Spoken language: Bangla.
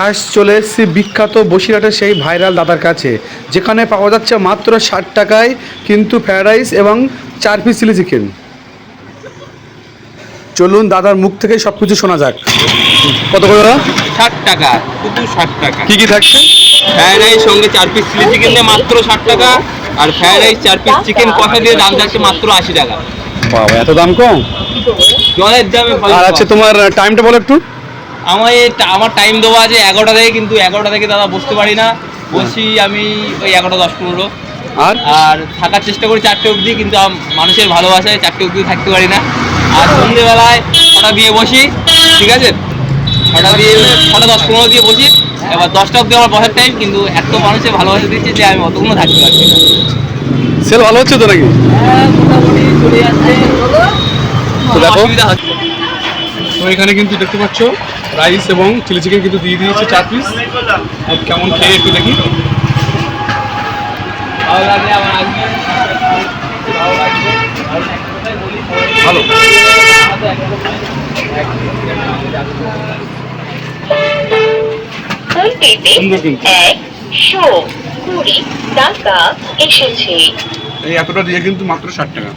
আজ চলে এসেছি বিখ্যাত বসিরহাটের সেই ভাইরাল দাদার কাছে, যেখানে পাওয়া যাচ্ছে মাত্র 60 টাকায় কিন্তু ফ্রায়েড রাইস এবং 4 পিস চিলি চিকেন। চলুন দাদার মুখ থেকে সব কিছু শোনা যাক। কত করে দাদা? 60 টাকা, শুধু 60 টাকা। কী কী থাকছে? ফ্রায়েড রাইস সঙ্গে 4 পিস চিলি চিকেন দিয়ে মাত্র 60 টাকা, আর ফ্রায়েড রাইস 4 পিস চিকেন কষা দিয়ে দাম যাচ্ছে মাত্র 80 টাকা। বাবা, এত দাম কম! জলের দামে আর আচ্ছা, তোমার টাইমটা বলো একটু। আমার টাইম দেওয়া আছে 11টা থেকে, কিন্তু 11টা থেকে দাদা বসতে পারি না, বসি আমি ওই 11টা 10-15। আর থাকার চেষ্টা করি 4টে অবধি, কিন্তু মানুষের ভালোবাসায় 4টে অবধি থাকতে পারি না। আর সন্ধ্যেবেলায় 6টা দিয়ে বসি, ঠিক আছে, 6টা 10-15 দিয়ে বসি। এবার 10টা অবধি আমার বসার টাইম, কিন্তু এত মানুষের ভালোবাসা দিচ্ছে যে আমি অতগুলো থাকতে পারছি না। সেল ভালো হচ্ছে তো নাকি? হ্যাঁ, মোটামুটি চলে যাচ্ছে, অসুবিধা হচ্ছে। তো এখানে কিন্তু দেখতে পাচ্ছ রাইস এবং চিলি চিকেন কিন্তু দিয়ে দিয়েছে 4 পিস। কেমন খেয়ে একটু দেখি। ভালো লাগলে আমার আসবে, ভালো লাগবে, ভালো। সুন্দর কিন্তু। 120 টাকা এসেছে। এই এতটা দিয়ে কিন্তু মাত্র 60 টাকা।